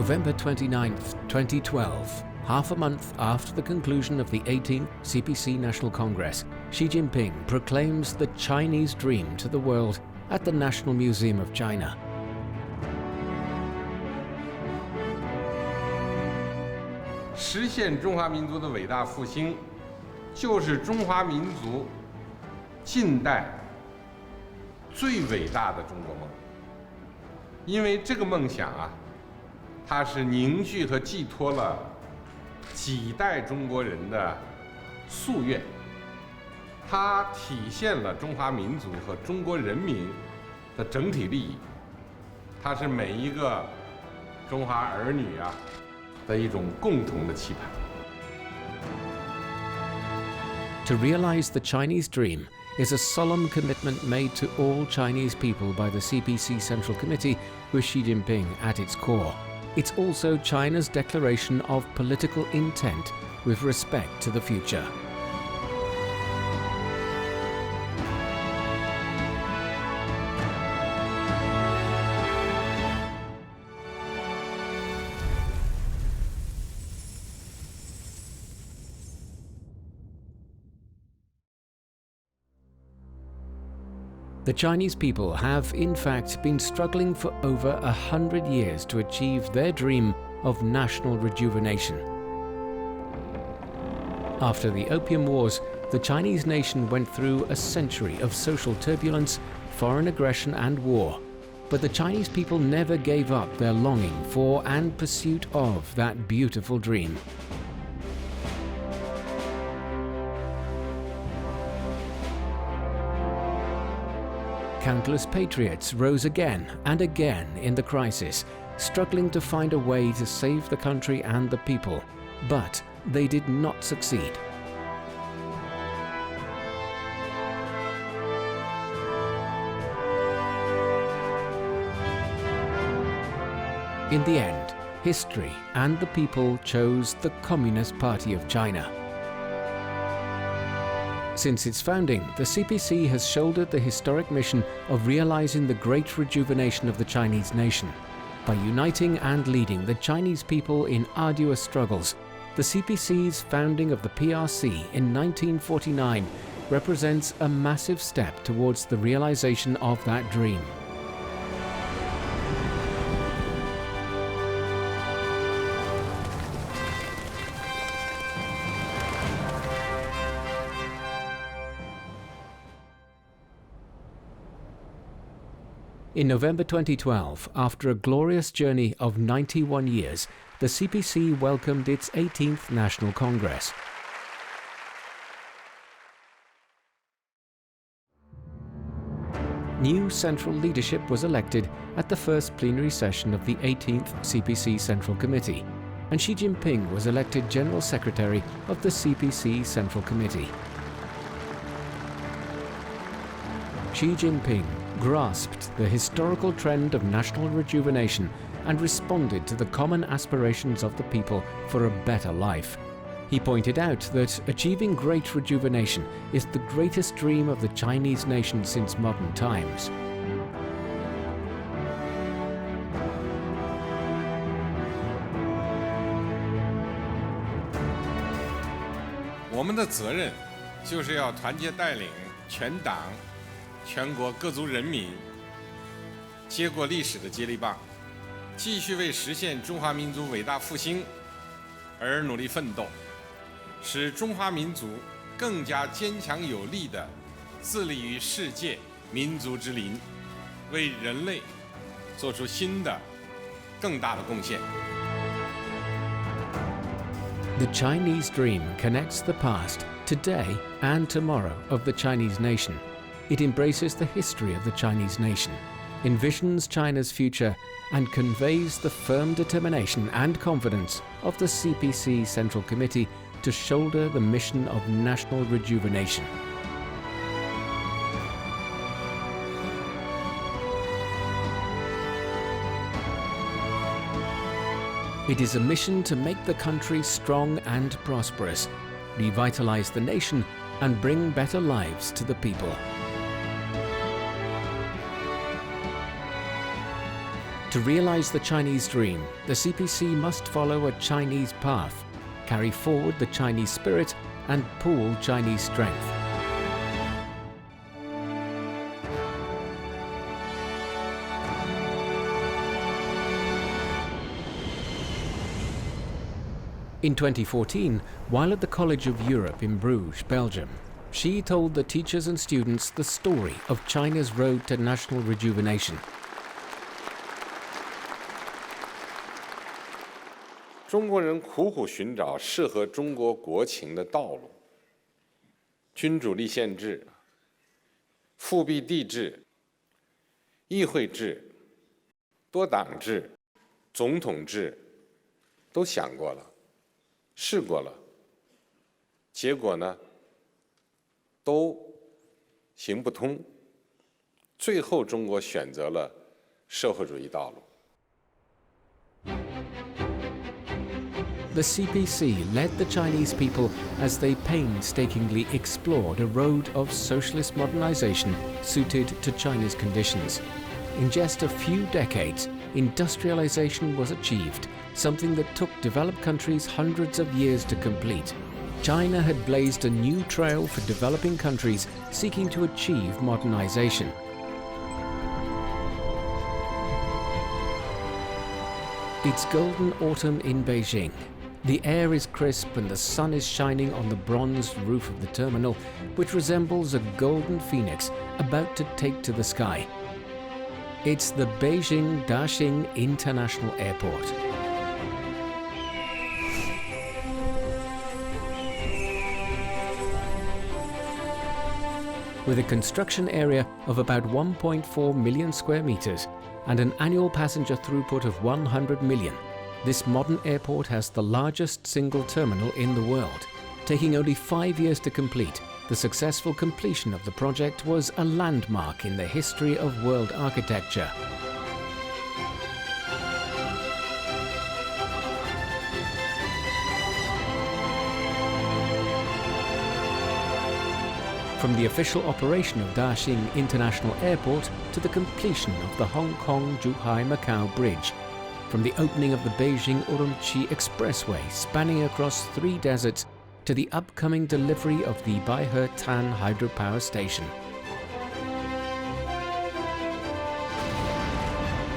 November 29, 2012, half a month after the conclusion of the 18th CPC National Congress, Xi Jinping proclaims the Chinese dream to the world at the National Museum of China. "实现中华民族的伟大复兴，就是中华民族近代最伟大的中国梦。因为这个梦想啊，它是凝聚和寄托了几代中国人的夙愿，它体现了中华民族和中国人民的整体利益，它是每一个中华儿女啊的一种共同的期盼。" To realize the Chinese dream is a solemn commitment made to all Chinese people by the CPC Central Committee, with Xi Jinping at its core. It's also China's declaration of political intent with respect to the future. The Chinese people have, in fact, been struggling for over 100 years to achieve their dream of national rejuvenation. After the Opium Wars, the Chinese nation went through a century of social turbulence, foreign aggression and war. But the Chinese people never gave up their longing for and pursuit of that beautiful dream. Countless patriots rose again and again in the crisis, struggling to find a way to save the country and the people, but they did not succeed. In the end, history and the people chose the Communist Party of China. Since its founding, the CPC has shouldered the historic mission of realizing the great rejuvenation of the Chinese nation. By uniting and leading the Chinese people in arduous struggles, the CPC's founding of the PRC in 1949 represents a massive step towards the realization of that dream. In November 2012, after a glorious journey of 91 years, the CPC welcomed its 18th National Congress. New central leadership was elected at the first plenary session of the 18th CPC Central Committee, and Xi Jinping was elected General Secretary of the CPC Central Committee. Xi Jinping grasped the historical trend of national rejuvenation and responded to the common aspirations of the people for a better life. He pointed out that achieving great rejuvenation is the greatest dream of the Chinese nation since modern times. "我们的责任就是要团结带领全党全国各族人民接过历史的接力棒，继续为实现中华民族伟大复兴而努力奋斗，使中华民族更加坚强有力地自立于世界民族之林，为人类做出新的更大的贡献。" The Chinese dream connects the past, today and tomorrow of the Chinese nation. It embraces the history of the Chinese nation, envisions China's future, and conveys the firm determination and confidence of the CPC Central Committee to shoulder the mission of national rejuvenation. It is a mission to make the country strong and prosperous, revitalize the nation, and bring better lives to the people. To realize the Chinese dream, the CPC must follow a Chinese path, carry forward the Chinese spirit, and pool Chinese strength. In 2014, while at the College of Europe in Bruges, Belgium, Xi told the teachers and students the story of China's road to national rejuvenation. 中国人苦苦寻找适合中国国情的道路，君主立宪制、复辟帝制、议会制、多党制、总统制，都想过了，试过了，结果呢，都行不通，最后中国选择了社会主义道路。 The CPC led the Chinese people as they painstakingly explored a road of socialist modernization suited to China's conditions. In just a few decades, industrialization was achieved, something that took developed countries hundreds of years to complete. China had blazed a new trail for developing countries seeking to achieve modernization. It's golden autumn in Beijing. The air is crisp and the sun is shining on the bronzed roof of the terminal, which resembles a golden phoenix about to take to the sky. It's the Beijing Daxing International Airport. With a construction area of about 1.4 million square meters and an annual passenger throughput of 100 million, this modern airport has the largest single terminal in the world. Taking only 5 years to complete, the successful completion of the project was a landmark in the history of world architecture. From the official operation of Daxing International Airport to the completion of the Hong Kong-Zhuhai-Macau Bridge, from the opening of the Beijing-Urumqi Expressway spanning across 3 deserts to the upcoming delivery of the Baihe-Tan hydropower station.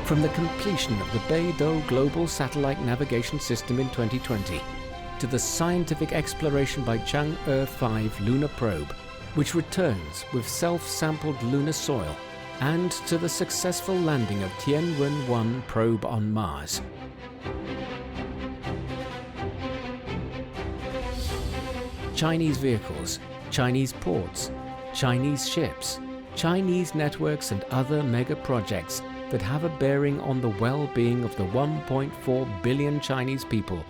From the completion of the Beidou Global Satellite Navigation System in 2020 to the scientific exploration by Chang'e 5 lunar probe, which returns with self-sampled lunar soil, and to the successful landing of Tianwen-1 probe on Mars. Chinese vehicles, Chinese ports, Chinese ships, Chinese networks and other mega projects that have a bearing on the well-being of the 1.4 billion Chinese people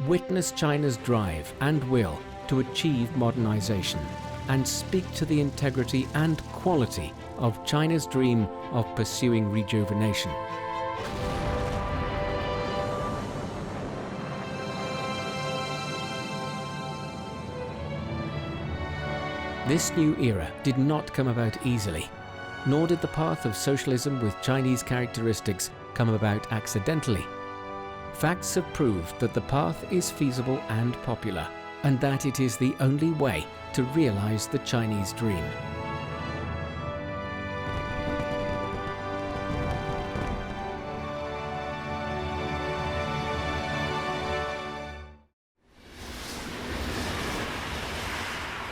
witness China's drive and will to achieve modernization and speak to the integrity and quality of China's dream of pursuing rejuvenation. This new era did not come about easily, nor did the path of socialism with Chinese characteristics come about accidentally. Facts have proved that the path is feasible and popular, and that it is the only way to realize the Chinese dream.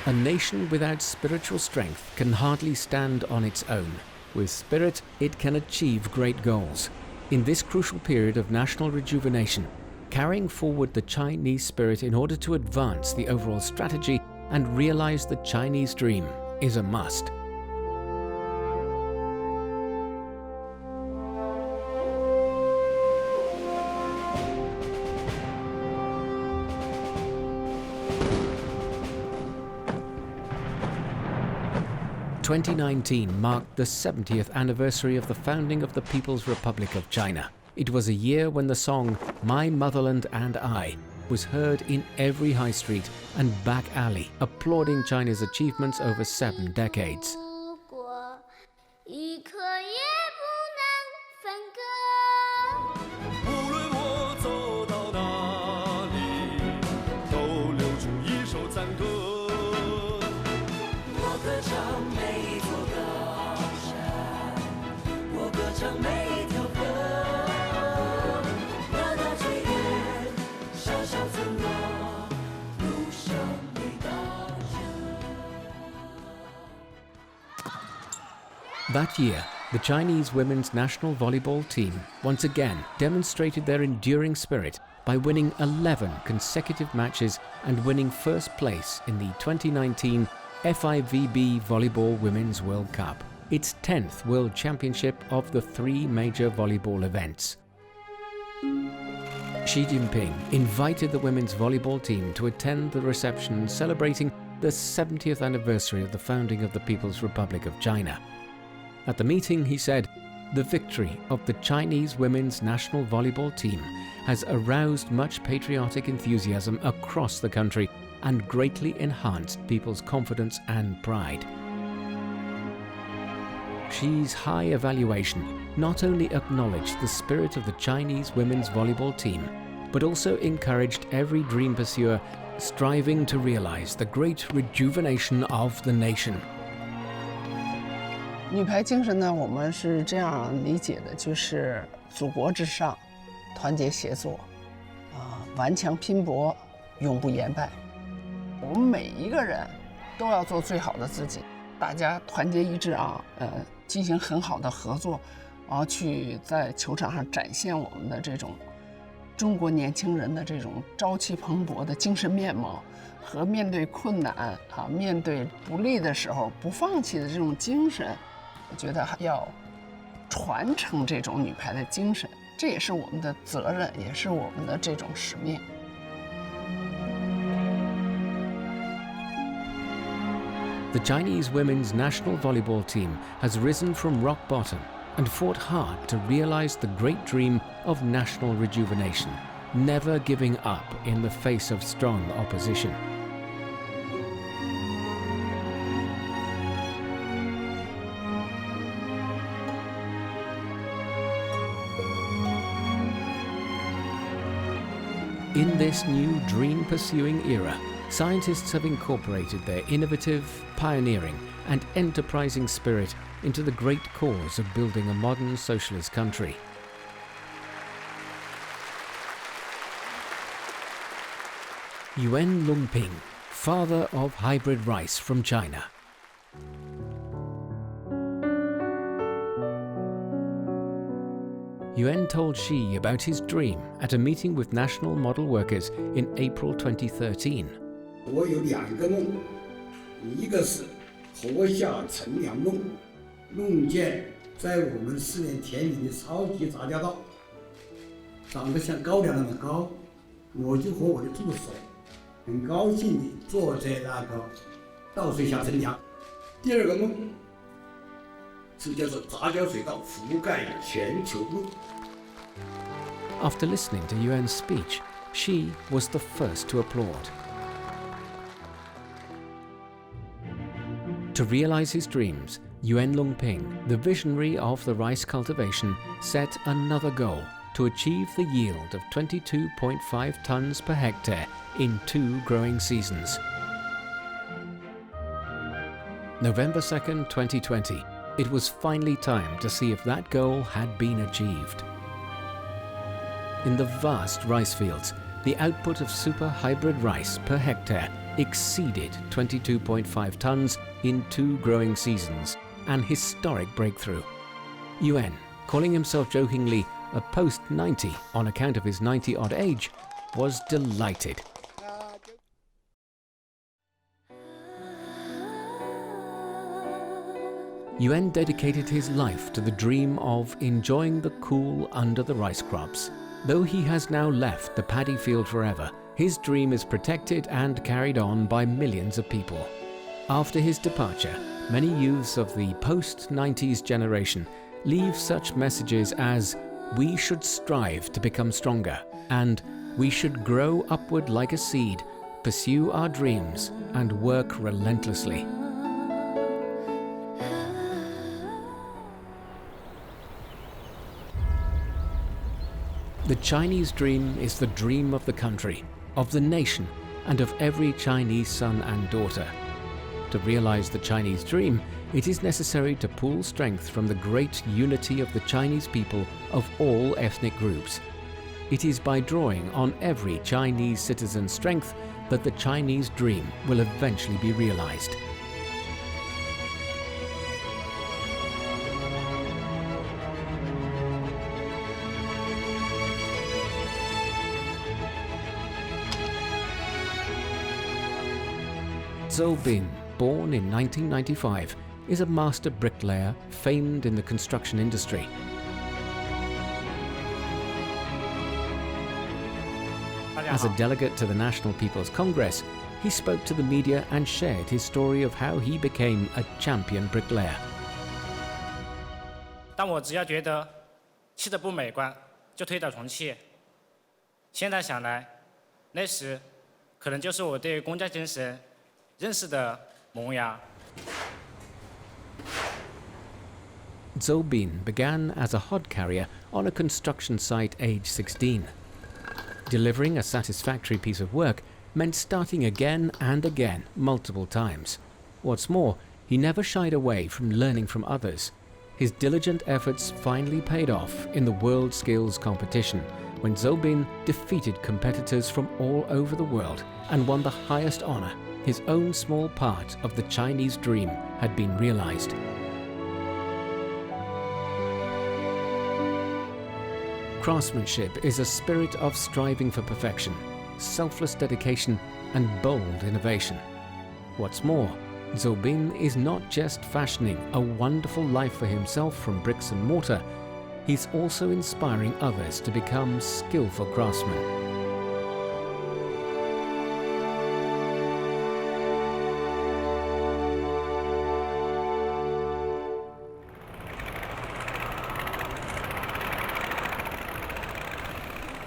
A nation without spiritual strength can hardly stand on its own. With spirit, it can achieve great goals. In this crucial period of national rejuvenation, carrying forward the Chinese spirit in order to advance the overall strategy and realize the Chinese dream is a must. – 2019 marked the 70th anniversary of the founding of the People's Republic of China. It was a year when the song "My Motherland and I" was heard in every high street and back alley, applauding China's achievements over 7 decades. That year, the Chinese women's national volleyball team once again demonstrated their enduring spirit by winning 11 consecutive matches and winning first place in the 2019 FIVB Volleyball Women's World Cup, its 10th World Championship of the 3 major volleyball events. Xi Jinping invited the women's volleyball team to attend the reception celebrating the 70th anniversary of the founding of the People's Republic of China. At the meeting, he said, "The victory of the Chinese women's national volleyball team has aroused much patriotic enthusiasm across the country and greatly enhanced people's confidence and pride." Xi's high evaluation not only acknowledged the spirit of the Chinese women's volleyball team, but also encouraged every dream pursuer striving to realize the great rejuvenation of the nation. 女排精神呢，我们是这样理解的，就是祖国至上，团结协作，顽强拼搏，永不言败。我们每一个人都要做最好的自己，大家团结一致进行很好的合作，然后去在球场上展现我们的这种中国年轻人的这种朝气蓬勃的精神面貌和面对困难面对不利的时候不放弃的这种精神。我觉得要传承这种女排的精神，这也是我们的责任，也是我们的这种使命。The Chinese women's national volleyball team has risen from rock bottom and fought hard to realize the great dream of national rejuvenation, never giving up in the face of strong opposition. In this new dream-pursuing era, scientists have incorporated their innovative, pioneering, and enterprising spirit into the great cause of building a modern socialist country. Yuan Longping, father of hybrid rice from China. Yuan told Xi about his dream at a meeting with national model workers in April 2013. 我有2个梦，一个是禾下乘凉梦，梦见在我们4年田里的超级杂交稻，长得像高粱那么高，我就和我的助手很高兴地坐在那个稻穗下乘凉。第2个梦是叫做杂交水稻覆盖全球路。 After listening to Yuan's speech, Xi was the first to applaud. To realize his dreams, Yuan Longping, the visionary of the rice cultivation, set another goal to achieve the yield of 22.5 tons per hectare in 2 growing seasons. November 2nd, 2020, it was finally time to see if that goal had been achieved. In the vast rice fields, the output of super hybrid rice per hectare exceeded 22.5 tons in 2 growing seasons, an historic breakthrough. Yuan, calling himself jokingly a post-90 on account of his 90-odd age, was delighted. Yuan dedicated his life to the dream of enjoying the cool under the rice crops. Though he has now left the paddy field forever, his dream is protected and carried on by millions of people. After his departure, many youths of the post-90s generation leave such messages as, "We should strive to become stronger," and "We should grow upward like a seed, pursue our dreams, and work relentlessly." The Chinese dream is the dream of the country, of the nation, and of every Chinese son and daughter. To realize the Chinese dream, it is necessary to pool strength from the great unity of the Chinese people of all ethnic groups. It is by drawing on every Chinese citizen's strength that the Chinese dream will eventually be realized. Zhou Bin, born in 1995, is a master bricklayer famed in the construction industry. As a delegate to the National People's Congress, he spoke to the media and shared his story of how he became a champion bricklayer. 但我只要觉得砌得不美观，就推倒重砌。现在想来，那时可能就是我对工匠精神认识的萌芽。Zhou Bin began as a hod carrier on a construction site aged 16. Delivering a satisfactory piece of work meant starting again and again, multiple times. What's more, he never shied away from learning from others. His diligent efforts finally paid off in the World Skills Competition, when Zhou Bin defeated competitors from all over the world and won the highest honor. His own small part of the Chinese dream had been realized. Craftsmanship is a spirit of striving for perfection, selfless dedication, and bold innovation. What's more, Zhou Bin is not just fashioning a wonderful life for himself from bricks and mortar, he's also inspiring others to become skillful craftsmen.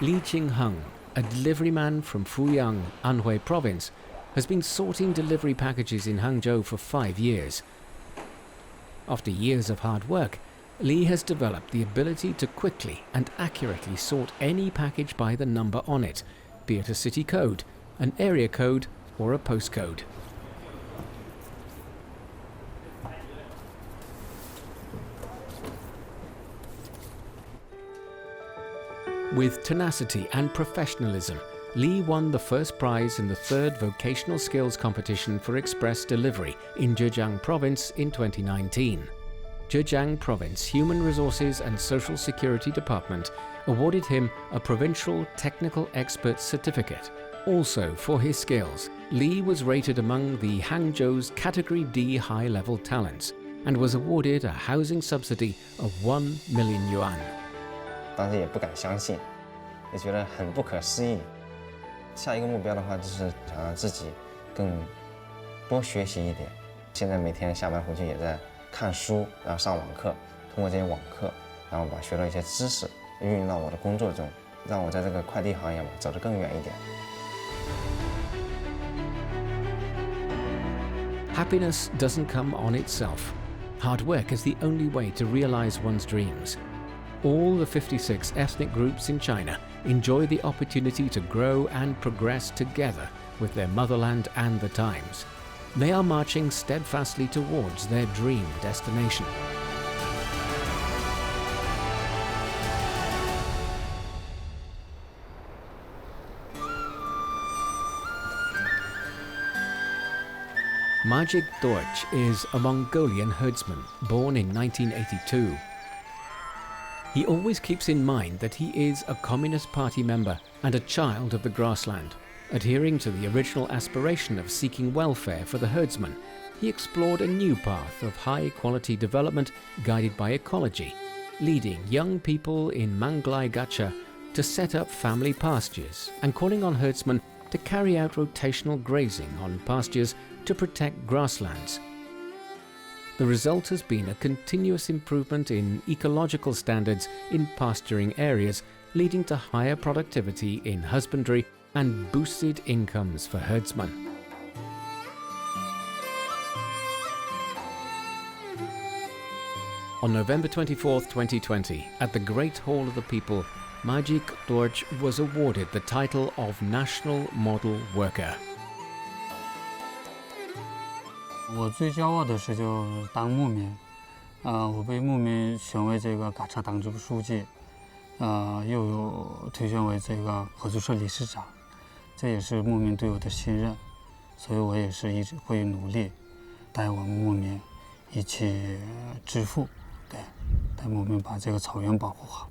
Li Qingheng, a delivery man from Fuyang, Anhui province, has been sorting delivery packages in Hangzhou for 5 years. After years of hard work, Li has developed the ability to quickly and accurately sort any package by the number on it, be it a city code, an area code, or a postcode. With tenacity and professionalism, Li won the first prize in the 3rd Vocational Skills Competition for Express Delivery in Zhejiang Province in 2019. Zhejiang Province Human Resources and Social Security Department awarded him a Provincial Technical Expert Certificate. Also for his skills, Li was rated among the Hangzhou's Category D high-level talents and was awarded a housing subsidy of 1 million yuan. 当时也不敢相信，也觉得很不可思议。下一个目标的话，就是想让自己更多学习一点。现在每天下班回去也在看书，然后上网课，通过这些网课，然后把学到一些知识运用到我的工作中，让我在这个快递行业嘛走得更远一点。Happiness doesn't come on itself. Hard work is the only way to realize one's dreams. All the 56 ethnic groups in China enjoy the opportunity to grow and progress together with their motherland and the times. They are marching steadfastly towards their dream destination. Majik Dorch is a Mongolian herdsman born in 1982. He always keeps in mind that he is a Communist Party member and a child of the grassland. Adhering to the original aspiration of seeking welfare for the herdsman, he explored a new path of high-quality development guided by ecology, leading young people in Manglai Gacha to set up family pastures and calling on herdsmen to carry out rotational grazing on pastures to protect grasslands. The result has been a continuous improvement in ecological standards in pasturing areas, leading to higher productivity in husbandry and boosted incomes for herdsmen. On November 24, 2020, at the Great Hall of the People, Majik Dorch was awarded the title of National Model Worker. 我最骄傲的是就当牧民，我被牧民选为这个嘎查党支部书记，又有推选为这个合作社理事长，这也是牧民对我的信任，所以我也是一直会努力带我们牧民一起致富，对，带牧民把这个草原保护好。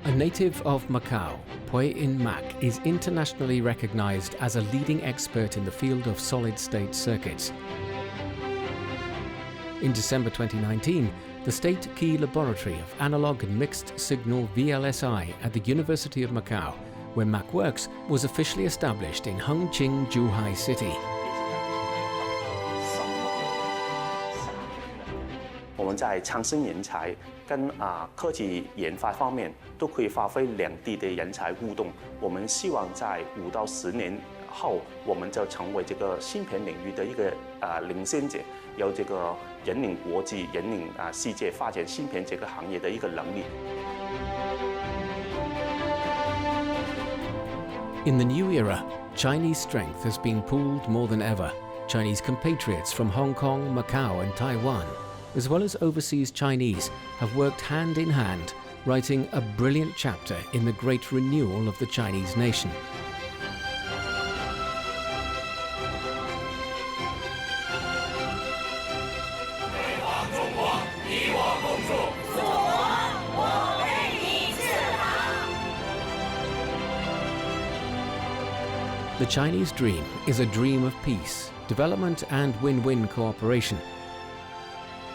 A native of Macau, Pui In Mak is internationally recognized as a leading expert in the field of solid-state circuits. In December 2019, the State Key Laboratory of Analog and Mixed Signal VLSI at the University of Macau, where Mak works, was officially established in Hengqin, Zhuhai City. 我们在创新人才跟科技研发方面都可以发挥两地的人才互动。我们希望在5到10年后，我们就成为这个芯片领域的一个领先者，有这个引领国际、引领世界发展芯片这个行业的一个能力。In the new era, Chinese strength has been pooled more than ever. Chinese compatriots from Hong Kong, Macau and Taiwan, as well as overseas Chinese, have worked hand in hand, writing a brilliant chapter in the great renewal of the Chinese nation. The Chinese dream is a dream of peace, development and win-win cooperation.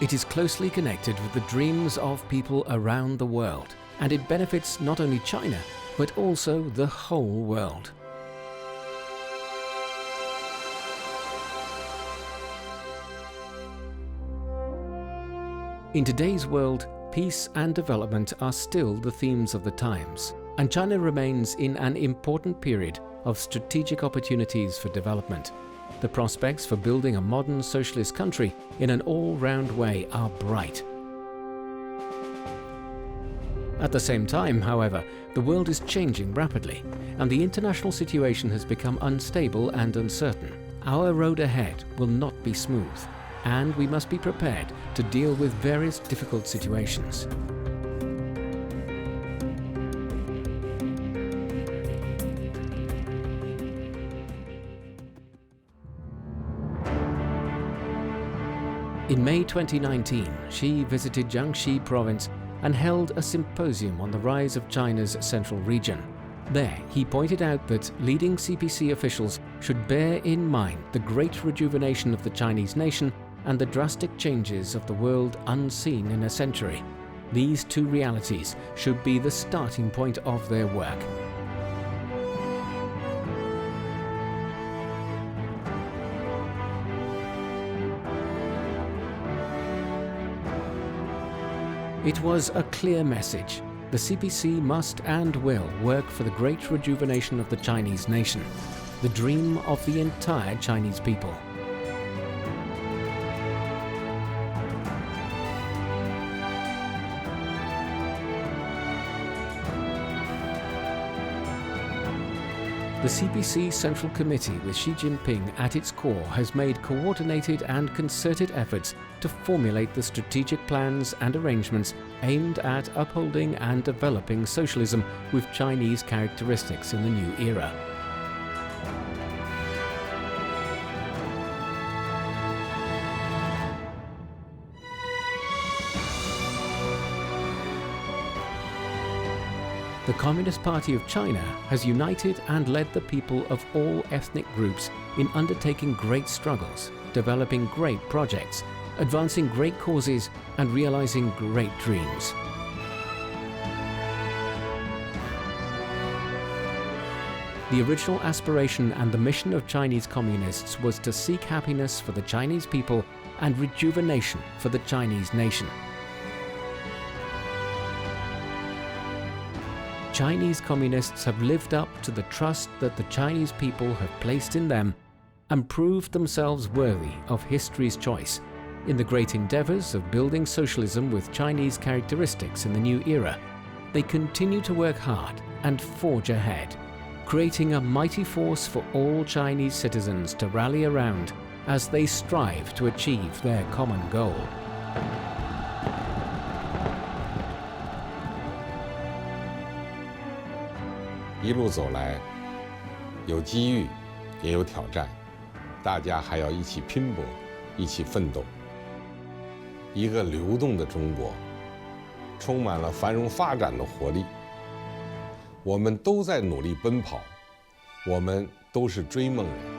It is closely connected with the dreams of people around the world, and it benefits not only China, but also the whole world. In today's world, peace and development are still the themes of the times, and China remains in an important period of strategic opportunities for development. The prospects for building a modern socialist country in an all-round way are bright. At the same time, however, the world is changing rapidly, and the international situation has become unstable and uncertain. Our road ahead will not be smooth, and we must be prepared to deal with various difficult situations. In May 2019, Xi visited Jiangxi province and held a symposium on the rise of China's central region. There, he pointed out that leading CPC officials should bear in mind the great rejuvenation of the Chinese nation and the drastic changes of the world unseen in a century. These two realities should be the starting point of their work. It was a clear message. The CPC must and will work for the great rejuvenation of the Chinese nation, the dream of the entire Chinese people. The CPC Central Committee with Xi Jinping at its core has made coordinated and concerted efforts to formulate the strategic plans and arrangements aimed at upholding and developing socialism with Chinese characteristics in the new era. The Communist Party of China has united and led the people of all ethnic groups in undertaking great struggles, developing great projects, advancing great causes, and realizing great dreams. The original aspiration and the mission of Chinese communists was to seek happiness for the Chinese people and rejuvenation for the Chinese nation. Chinese communists have lived up to the trust that the Chinese people have placed in them and proved themselves worthy of history's choice in the great endeavors of building socialism with Chinese characteristics in the new era. They continue to work hard and forge ahead, creating a mighty force for all Chinese citizens to rally around as they strive to achieve their common goal. 一路走来，有机遇，也有挑战，大家还要一起拼搏，一起奋斗。一个流动的中国，充满了繁荣发展的活力。我们都在努力奔跑，我们都是追梦人。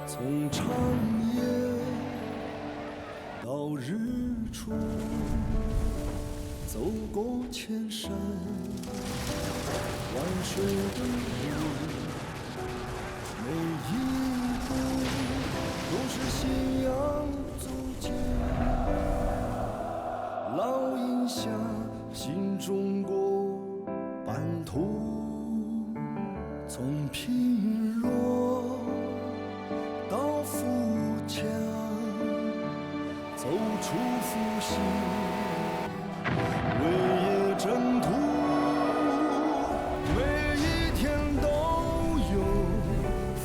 从长夜到日出，走过千山万水的路，每一步都是信仰足迹，烙印下新中国版图，从贫弱 到富强，走出复兴，为业征途，每一天都有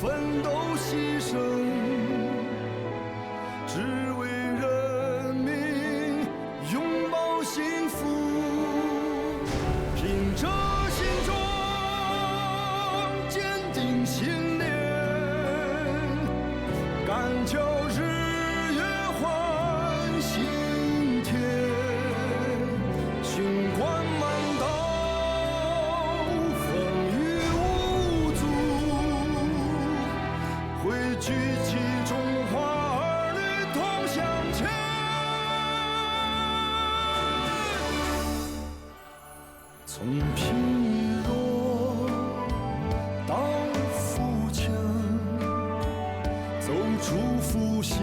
奋斗牺牲，只为人民拥抱幸福，凭着心中坚定信念。 敢叫日月换新天，循环满道，风雨无阻，会举起中华儿女同向前。从贫弱到富强。 走出复兴，